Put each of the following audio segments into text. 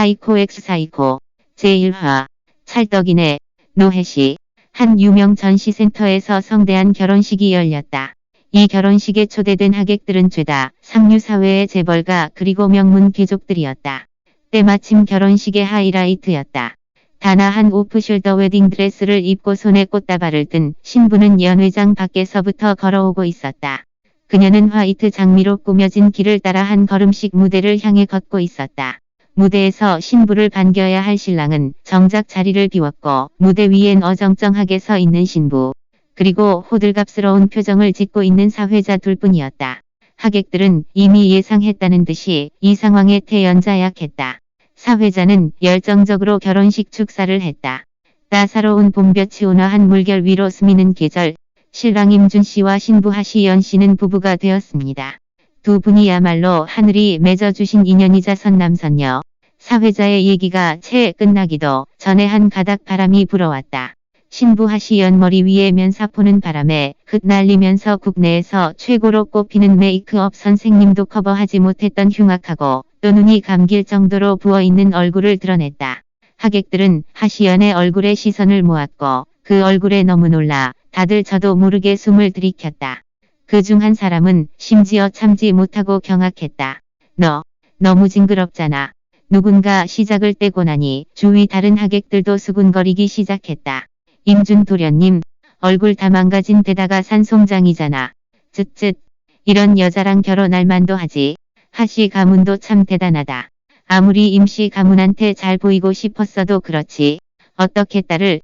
사이코 X 사이코 제1화 찰떡이네. 노해시 한 유명 전시센터에서 성대한 결혼식이 열렸다. 이 결혼식에 초대된 하객들은 죄다 상류사회의 재벌가 그리고 명문 귀족들이었다. 때마침 결혼식의 하이라이트였다. 다나한 오프숄더 웨딩드레스를 입고 손에 꽃다발을 든 신부는 연회장 밖에서부터 걸어오고 있었다. 그녀는 화이트 장미로 꾸며진 길을 따라 한 걸음씩 무대를 향해 걷고 있었다. 무대에서 신부를 반겨야 할 신랑은 정작 자리를 비웠고 무대 위엔 어정쩡하게 서 있는 신부, 그리고 호들갑스러운 표정을 짓고 있는 사회자 둘뿐이었다. 하객들은 이미 예상했다는 듯이 이 상황에 태연자약했다. 사회자는 열정적으로 결혼식 축사를 했다. 따사로운 봄볕이 온화한 물결 위로 스미는 계절, 신랑 임준 씨와 신부 하시연 씨는 부부가 되었습니다. 두 분이야말로 하늘이 맺어주신 인연이자 선남선녀. 사회자의 얘기가 채 끝나기도 전에 한 가닥 바람이 불어왔다. 신부 하시연 머리 위에 면사포는 바람에 흩날리면서 국내에서 최고로 꼽히는 메이크업 선생님도 커버하지 못했던 흉악하고 또 눈이 감길 정도로 부어있는 얼굴을 드러냈다. 하객들은 하시연의 얼굴에 시선을 모았고 그 얼굴에 너무 놀라 다들 저도 모르게 숨을 들이켰다. 그중 한 사람은 심지어 참지 못하고 경악했다. 너, 너무 징그럽잖아. 누군가 시작을 떼고 나니 주위 다른 하객들도 수군거리기 시작했다. 임준 도련님, 얼굴 다 망가진 데다가 산송장이잖아. 쯧쯧, 이런 여자랑 결혼할 만도 하지. 하씨 가문도 참 대단하다. 아무리 임씨 가문한테 잘 보이고 싶었어도 그렇지. 어떻게 딸을,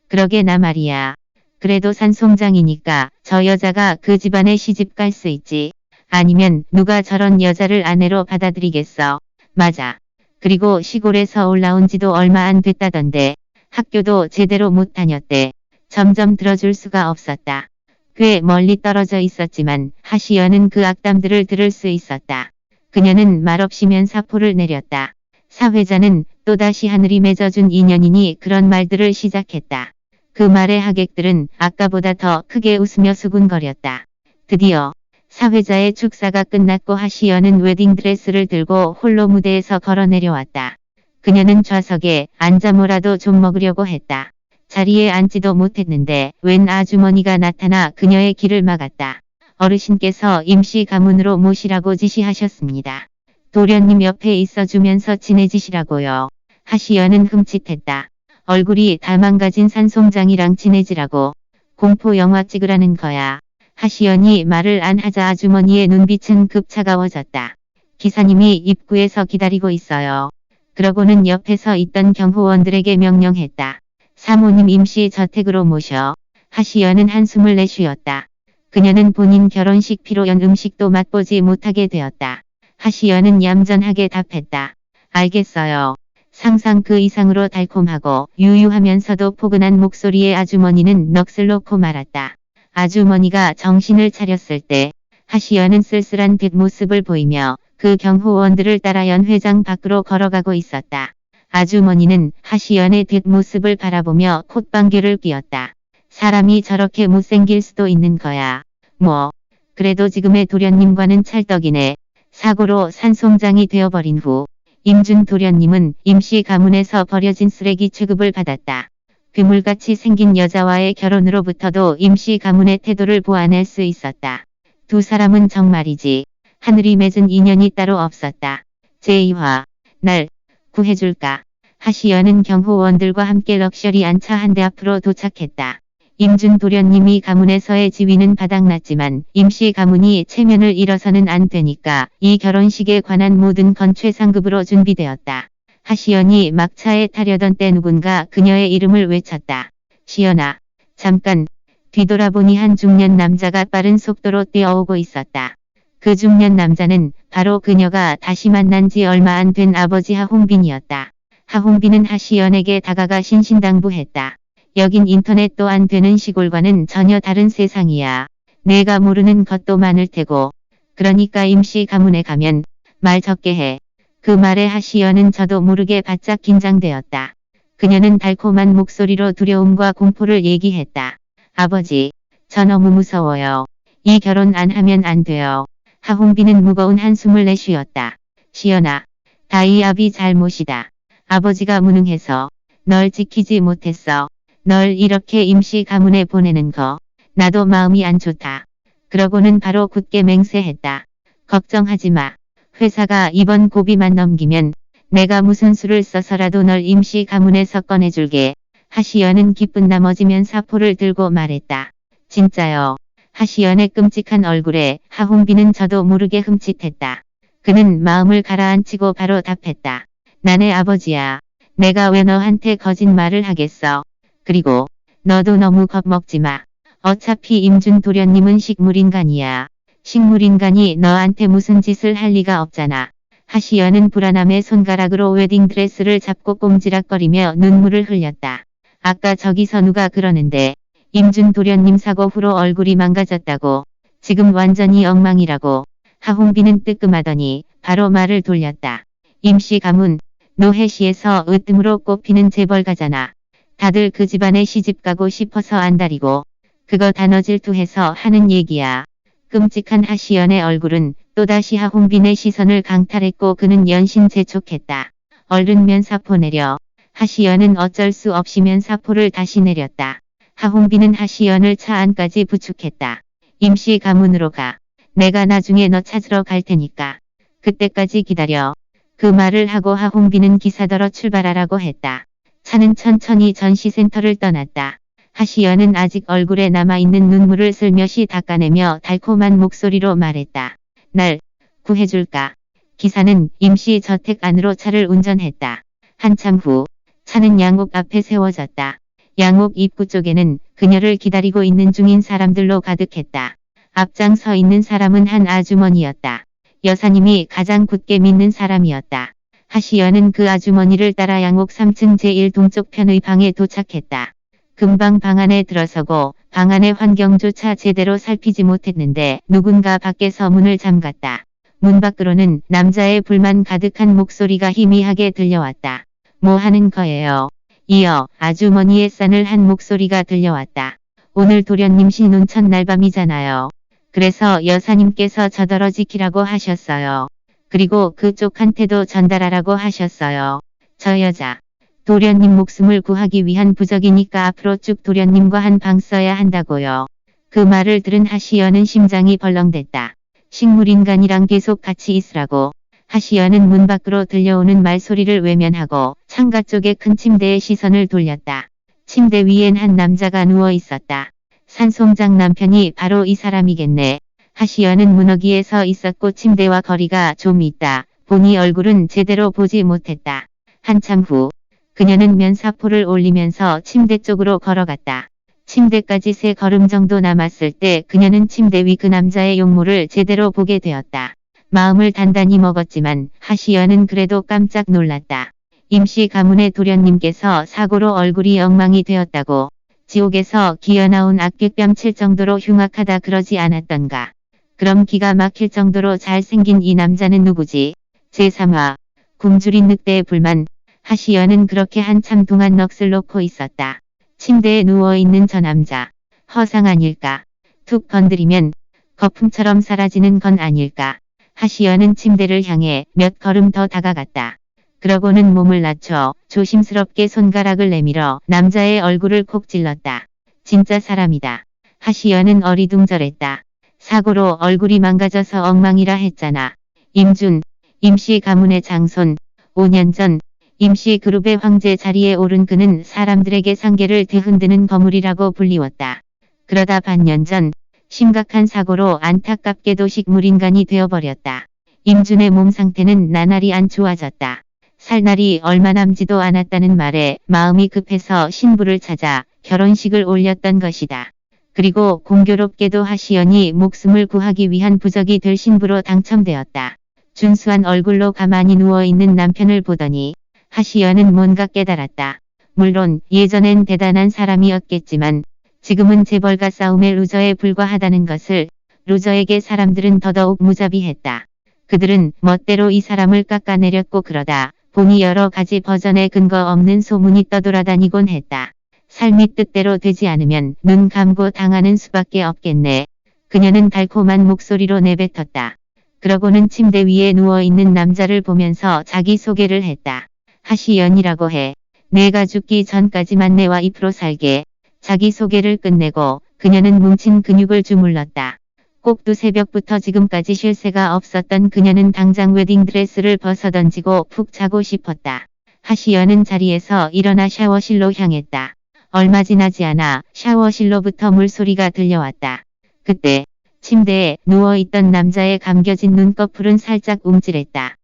그러게 나 말이야. 그래도 산송장이니까 저 여자가 그 집안에 시집 갈 수 있지. 아니면 누가 저런 여자를 아내로 받아들이겠어. 맞아. 그리고 시골에서 올라온 지도 얼마 안 됐다던데. 학교도 제대로 못 다녔대. 점점 들어줄 수가 없었다. 꽤 멀리 떨어져 있었지만 하시연은 그 악담들을 들을 수 있었다. 그녀는 말없이 면사포를 내렸다. 사회자는 또다시 하늘이 맺어준 인연이니 그런 말들을 시작했다. 그 말에 하객들은 아까보다 더 크게 웃으며 수군거렸다. 드디어 사회자의 축사가 끝났고 하시연은 웨딩드레스를 들고 홀로 무대에서 걸어 내려왔다. 그녀는 좌석에 앉아 뭐라도 좀 먹으려고 했다. 자리에 앉지도 못했는데 웬 아주머니가 나타나 그녀의 길을 막았다. 어르신께서 임시 가문으로 모시라고 지시하셨습니다. 도련님 옆에 있어주면서 친해지시라고요. 하시연은 흠칫했다. 얼굴이 다 망가진 산송장이랑 친해지라고. 공포 영화 찍으라는 거야. 하시연이 말을 안 하자 아주머니의 눈빛은 급 차가워졌다. 기사님이 입구에서 기다리고 있어요. 그러고는 옆에서 있던 경호원들에게 명령했다. 사모님 임시 저택으로 모셔. 하시연은 한숨을 내쉬었다. 그녀는 본인 결혼식 피로연 음식도 맛보지 못하게 되었다. 하시연은 얌전하게 답했다. 알겠어요. 상상 그 이상으로 달콤하고 유유하면서도 포근한 목소리의 아주머니는 넋을 놓고 말았다. 아주머니가 정신을 차렸을 때 하시연은 쓸쓸한 뒷모습을 보이며 그 경호원들을 따라 연회장 밖으로 걸어가고 있었다. 아주머니는 하시연의 뒷모습을 바라보며 콧방귀를 뀌었다. 사람이 저렇게 못생길 수도 있는 거야. 뭐, 그래도 지금의 도련님과는 찰떡이네. 사고로 산송장이 되어버린 후 임준 도련님은 임시 가문에서 버려진 쓰레기 취급을 받았다. 괴물같이 생긴 여자와의 결혼으로부터도 임시 가문의 태도를 보아낼 수 있었다. 두 사람은 정말이지 하늘이 맺은 인연이 따로 없었다. 제2화 날 구해줄까. 하시연은 경호원들과 함께 럭셔리한 차 한 대 앞으로 도착했다. 임준 도련님이 가문에서의 지위는 바닥났지만 임시 가문이 체면을 잃어서는 안 되니까 이 결혼식에 관한 모든 건 최상급으로 준비되었다. 하시연이 막차에 타려던 때 누군가 그녀의 이름을 외쳤다. 시연아, 잠깐. 뒤돌아보니 한 중년 남자가 빠른 속도로 뛰어오고 있었다. 그 중년 남자는 바로 그녀가 다시 만난 지 얼마 안 된 아버지 하홍빈이었다. 하홍빈은 하시연에게 다가가 신신당부했다. 여긴 인터넷도 안 되는 시골과는 전혀 다른 세상이야. 내가 모르는 것도 많을 테고. 그러니까 임시 가문에 가면 말 적게 해. 그 말에 하시연은 저도 모르게 바짝 긴장되었다. 그녀는 달콤한 목소리로 두려움과 공포를 얘기했다. 아버지, 저 너무 무서워요. 이 결혼 안 하면 안 돼요. 하홍빈은 무거운 한숨을 내쉬었다. 시연아, 다 이 아비 잘못이다. 아버지가 무능해서 널 지키지 못했어. 널 이렇게 임시 가문에 보내는 거 나도 마음이 안 좋다. 그러고는 바로 굳게 맹세했다. 걱정하지 마. 회사가 이번 고비만 넘기면 내가 무슨 수를 써서라도 널 임시 가문에서 꺼내줄게. 하시연은 기쁜 나머지 면사포를 들고 말했다. 진짜요. 하시연의 끔찍한 얼굴에 하홍비는 저도 모르게 흠칫했다. 그는 마음을 가라앉히고 바로 답했다. 나네 아버지야. 내가 왜 너한테 거짓말을 하겠어. 그리고 너도 너무 겁먹지 마. 어차피 임준 도련님은 식물인간이야. 식물인간이 너한테 무슨 짓을 할 리가 없잖아. 하시연은 불안함에 손가락으로 웨딩드레스를 잡고 꼼지락거리며 눈물을 흘렸다. 아까 저기서 누가 그러는데 임준 도련님 사고 후로 얼굴이 망가졌다고. 지금 완전히 엉망이라고. 하홍비는 뜨끔하더니 바로 말을 돌렸다. 임시 가문, 노해시에서 으뜸으로 꼽히는 재벌가잖아. 다들 그 집안에 시집가고 싶어서 안달이고 그거 단어 질투해서 하는 얘기야. 끔찍한 하시연의 얼굴은 또다시 하홍빈의 시선을 강탈했고 그는 연신 재촉했다. 얼른 면사포 내려. 하시연은 어쩔 수 없이 면사포를 다시 내렸다. 하홍빈은 하시연을 차 안까지 부축했다. 임시 가문으로 가. 내가 나중에 너 찾으러 갈 테니까. 그때까지 기다려. 그 말을 하고 하홍빈은 기사더러 출발하라고 했다. 차는 천천히 전시센터를 떠났다. 하시연은 아직 얼굴에 남아있는 눈물을 슬며시 닦아내며 달콤한 목소리로 말했다. 날 구해줄까? 기사는 임시 저택 안으로 차를 운전했다. 한참 후 차는 양옥 앞에 세워졌다. 양옥 입구 쪽에는 그녀를 기다리고 있는 중인 사람들로 가득했다. 앞장 서 있는 사람은 한 아주머니였다. 여사님이 가장 굳게 믿는 사람이었다. 하시연은 그 아주머니를 따라 양옥 3층 제1 동쪽 편의 방에 도착했다. 금방 방 안에 들어서고 방 안의 환경조차 제대로 살피지 못했는데 누군가 밖에서 문을 잠갔다. 문 밖으로는 남자의 불만 가득한 목소리가 희미하게 들려왔다. 뭐 하는 거예요? 이어 아주머니의 싸늘한 목소리가 들려왔다. 오늘 도련님 신혼 첫날밤이잖아요. 그래서 여사님께서 저더러 지키라고 하셨어요. 그리고 그쪽한테도 전달하라고 하셨어요. 저 여자. 도련님 목숨을 구하기 위한 부적이니까 앞으로 쭉 도련님과 한 방 써야 한다고요. 그 말을 들은 하시연은 심장이 벌렁댔다. 식물인간이랑 계속 같이 있으라고. 하시연은 문 밖으로 들려오는 말소리를 외면하고 창가 쪽의 큰 침대에 시선을 돌렸다. 침대 위엔 한 남자가 누워 있었다. 산송장 남편이 바로 이 사람이겠네. 하시연은 문어기에 서 있었고 침대와 거리가 좀 있다 보니 얼굴은 제대로 보지 못했다. 한참 후 그녀는 면사포를 올리면서 침대 쪽으로 걸어갔다. 침대까지 3걸음 정도 남았을 때 그녀는 침대 위 그 남자의 용모를 제대로 보게 되었다. 마음을 단단히 먹었지만 하시연은 그래도 깜짝 놀랐다. 임시 가문의 도련님께서 사고로 얼굴이 엉망이 되었다고. 지옥에서 기어나온 악귀 뺨칠 정도로 흉악하다 그러지 않았던가. 그럼 기가 막힐 정도로 잘생긴 이 남자는 누구지? 제3화 굶주린 늑대의 불만. 하시연은 그렇게 한참 동안 넋을 놓고 있었다. 침대에 누워있는 저 남자. 허상 아닐까? 툭 건드리면 거품처럼 사라지는 건 아닐까? 하시연은 침대를 향해 몇 걸음 더 다가갔다. 그러고는 몸을 낮춰 조심스럽게 손가락을 내밀어 남자의 얼굴을 콕 찔렀다. 진짜 사람이다. 하시연은 어리둥절했다. 사고로 얼굴이 망가져서 엉망이라 했잖아. 임준, 임시 가문의 장손. 5년 전 임시 그룹의 황제 자리에 오른 그는 사람들에게 상계를 뒤흔드는 거물이라고 불리웠다. 그러다 반년 전 심각한 사고로 안타깝게도 식물인간이 되어버렸다. 임준의 몸 상태는 나날이 안 좋아졌다. 살 날이 얼마 남지도 않았다는 말에 마음이 급해서 신부를 찾아 결혼식을 올렸던 것이다. 그리고 공교롭게도 하시연이 목숨을 구하기 위한 부적이 될 신부로 당첨되었다. 준수한 얼굴로 가만히 누워있는 남편을 보더니 하시연은 뭔가 깨달았다. 물론 예전엔 대단한 사람이었겠지만 지금은 재벌가 싸움의 루저에 불과하다는 것을. 루저에게 사람들은 더더욱 무자비했다. 그들은 멋대로 이 사람을 깎아내렸고 그러다 보니 여러 가지 버전의 근거 없는 소문이 떠돌아다니곤 했다. 삶이 뜻대로 되지 않으면 눈 감고 당하는 수밖에 없겠네. 그녀는 달콤한 목소리로 내뱉었다. 그러고는 침대 위에 누워있는 남자를 보면서 자기소개를 했다. 하시연이라고 해. 내가 죽기 전까지만 내와 입으로 살게. 자기소개를 끝내고 그녀는 뭉친 근육을 주물렀다. 꼭두 새벽부터 지금까지 쉴 새가 없었던 그녀는 당장 웨딩드레스를 벗어던지고 푹 자고 싶었다. 하시연은 자리에서 일어나 샤워실로 향했다. 얼마 지나지 않아 샤워실로부터 물소리가 들려왔다. 그때 침대에 누워있던 남자의 감겨진 눈꺼풀은 살짝 움찔했다.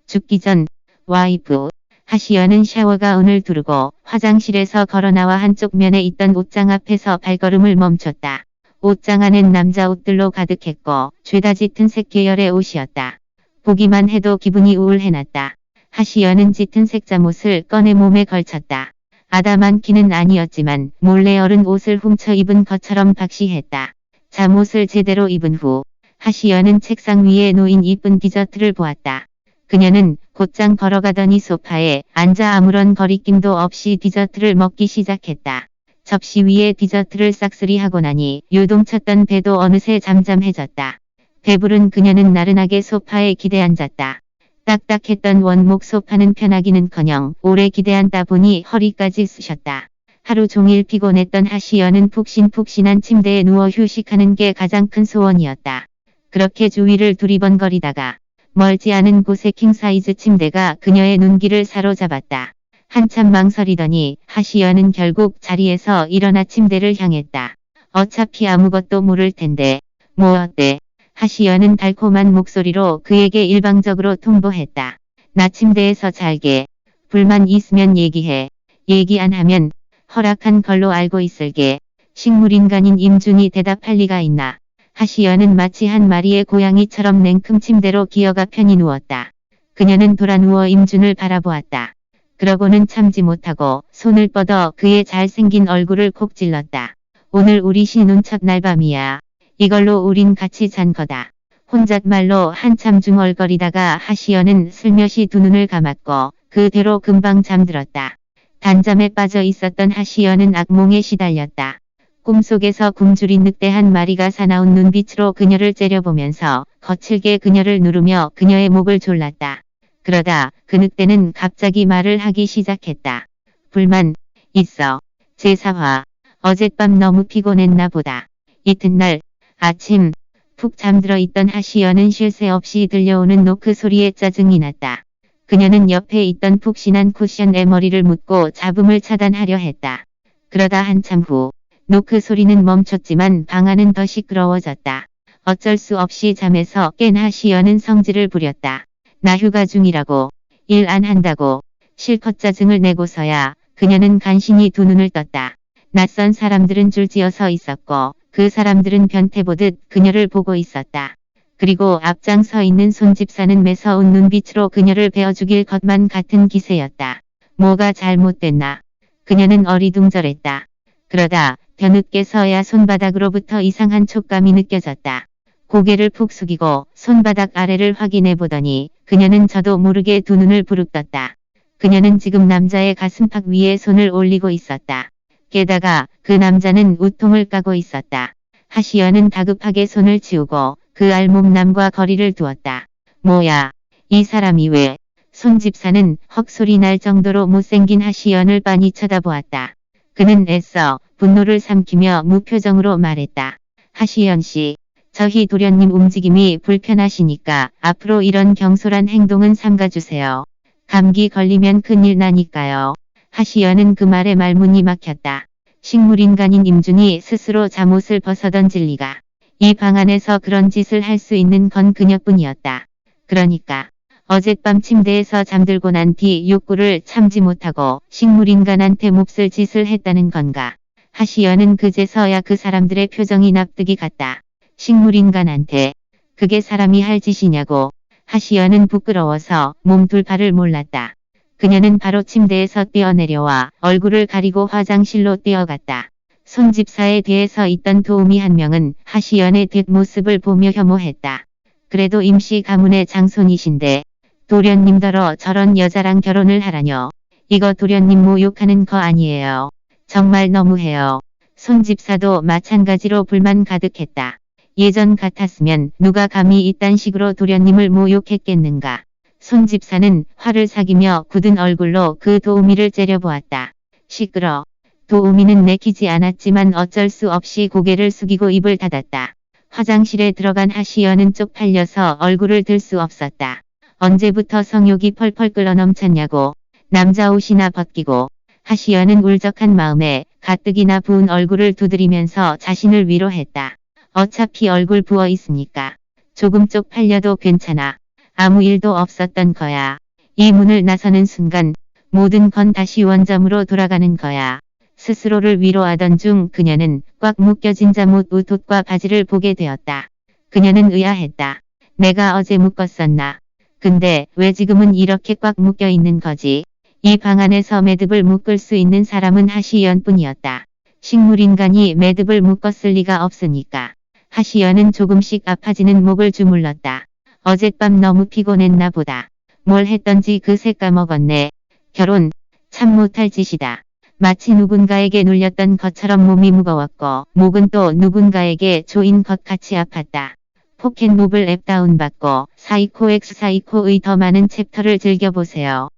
죽기 전 와이프. 하시연은 샤워가운을 두르고 화장실에서 걸어나와 한쪽 면에 있던 옷장 앞에서 발걸음을 멈췄다. 옷장 안엔 남자 옷들로 가득했고 죄다 짙은 색 계열의 옷이었다. 보기만 해도 기분이 우울해났다. 하시연은 짙은 색 잠옷을 꺼내 몸에 걸쳤다. 아담한 키는 아니었지만 몰래 어른 옷을 훔쳐 입은 것처럼 박시했다. 잠옷을 제대로 입은 후 하시연은 책상 위에 놓인 이쁜 디저트를 보았다. 그녀는 곧장 걸어가더니 소파에 앉아 아무런 거리낌도 없이 디저트를 먹기 시작했다. 접시 위에 디저트를 싹쓸이하고 나니 요동쳤던 배도 어느새 잠잠해졌다. 배부른 그녀는 나른하게 소파에 기대앉았다. 딱딱했던 원목 소파는 편하기는커녕 오래 기대앉다 보니 허리까지 쑤셨다. 하루 종일 피곤했던 하시연은 푹신푹신한 침대에 누워 휴식하는 게 가장 큰 소원이었다. 그렇게 주위를 두리번거리다가 멀지 않은 곳에 킹사이즈 침대가 그녀의 눈길을 사로잡았다. 한참 망설이더니 하시연은 결국 자리에서 일어나 침대를 향했다. 어차피 아무것도 모를 텐데 뭐 어때? 하시연은 달콤한 목소리로 그에게 일방적으로 통보했다. 나 침대에서 잘게. 불만 있으면 얘기해. 얘기 안 하면 허락한 걸로 알고 있을게. 식물인간인 임준이 대답할 리가 있나. 하시연은 마치 한 마리의 고양이처럼 냉큼 침대로 기어가 편히 누웠다. 그녀는 돌아 누워 임준을 바라보았다. 그러고는 참지 못하고 손을 뻗어 그의 잘생긴 얼굴을 콕 찔렀다. 오늘 우리 신혼 첫날 밤이야. 이걸로 우린 같이 잔 거다. 혼잣말로 한참 중얼거리다가 하시연은 슬며시 두 눈을 감았고 그대로 금방 잠들었다. 단잠에 빠져 있었던 하시연은 악몽에 시달렸다. 꿈속에서 굶주린 늑대 한 마리가 사나운 눈빛으로 그녀를 째려보면서 거칠게 그녀를 누르며 그녀의 목을 졸랐다. 그러다 그 늑대는 갑자기 말을 하기 시작했다. 불만 있어. 제4화. 어젯밤 너무 피곤했나 보다. 이튿날 아침 푹 잠들어 있던 하시연은 쉴 새 없이 들려오는 노크 소리에 짜증이 났다. 그녀는 옆에 있던 푹신한 쿠션에 머리를 묻고 잡음을 차단하려 했다. 그러다 한참 후 노크 소리는 멈췄지만 방 안은 더 시끄러워졌다. 어쩔 수 없이 잠에서 깬 하시연은 성질을 부렸다. 나 휴가 중이라고. 일 안 한다고. 실컷 짜증을 내고서야 그녀는 간신히 두 눈을 떴다. 낯선 사람들은 줄지어서 있었고 그 사람들은 변태보듯 그녀를 보고 있었다. 그리고 앞장서 있는 손집사는 매서운 눈빛으로 그녀를 베어 죽일 것만 같은 기세였다. 뭐가 잘못됐나. 그녀는 어리둥절했다. 그러다 뒤늦게서야 손바닥으로부터 이상한 촉감이 느껴졌다. 고개를 푹 숙이고 손바닥 아래를 확인해 보더니 그녀는 저도 모르게 두 눈을 부릅떴다. 그녀는 지금 남자의 가슴팍 위에 손을 올리고 있었다. 게다가 그 남자는 우통을 까고 있었다. 하시연은 다급하게 손을 치우고 그 알몸남과 거리를 두었다. 뭐야? 이 사람이 왜? 손집사는 헉소리 날 정도로 못생긴 하시연을 빤히 쳐다보았다. 그는 애써 분노를 삼키며 무표정으로 말했다. 하시연 씨, 저희 도련님 움직임이 불편하시니까 앞으로 이런 경솔한 행동은 삼가주세요. 감기 걸리면 큰일 나니까요. 하시연은 그 말에 말문이 막혔다. 식물인간인 임준이 스스로 잠옷을 벗어던질 리가. 이 방 안에서 그런 짓을 할 수 있는 건 그녀뿐이었다. 그러니까 어젯밤 침대에서 잠들고 난 뒤 욕구를 참지 못하고 식물인간한테 몹쓸 짓을 했다는 건가. 하시연은 그제서야 그 사람들의 표정이 납득이 갔다. 식물인간한테 그게 사람이 할 짓이냐고. 하시연은 부끄러워서 몸둘 바를 몰랐다. 그녀는 바로 침대에서 뛰어내려와 얼굴을 가리고 화장실로 뛰어갔다. 손집사의 뒤에 서 있던 도우미 한 명은 하시연의 뒷모습을 보며 혐오했다. 그래도 임시 가문의 장손이신데 도련님더러 저런 여자랑 결혼을 하라뇨. 이거 도련님 모욕하는 거 아니에요. 정말 너무해요. 손집사도 마찬가지로 불만 가득했다. 예전 같았으면 누가 감히 이딴 식으로 도련님을 모욕했겠는가. 손 집사는 화를 사기며 굳은 얼굴로 그 도우미를 째려보았다. 시끄러. 도우미는 내키지 않았지만 어쩔 수 없이 고개를 숙이고 입을 닫았다. 화장실에 들어간 하시연은 쪽팔려서 얼굴을 들 수 없었다. 언제부터 성욕이 펄펄 끓어넘쳤냐고. 남자 옷이나 벗기고. 하시연은 울적한 마음에 가뜩이나 부은 얼굴을 두드리면서 자신을 위로했다. 어차피 얼굴 부어 있으니까. 조금 쪽팔려도 괜찮아. 아무 일도 없었던 거야. 이 문을 나서는 순간 모든 건 다시 원점으로 돌아가는 거야. 스스로를 위로하던 중 그녀는 꽉 묶여진 잠옷 웃옷과 바지를 보게 되었다. 그녀는 의아했다. 내가 어제 묶었었나? 근데 왜 지금은 이렇게 꽉 묶여 있는 거지? 이 방 안에서 매듭을 묶을 수 있는 사람은 하시연뿐이었다. 식물인간이 매듭을 묶었을 리가 없으니까. 하시연은 조금씩 아파지는 목을 주물렀다. 어젯밤 너무 피곤했나 보다. 뭘 했던지 그새 까먹었네. 결혼, 참 못할 짓이다. 마치 누군가에게 눌렸던 것처럼 몸이 무거웠고 목은 또 누군가에게 조인 것 같이 아팠다. 포켓 모블 앱 다운받고 사이코 X 사이코의 더 많은 챕터를 즐겨보세요.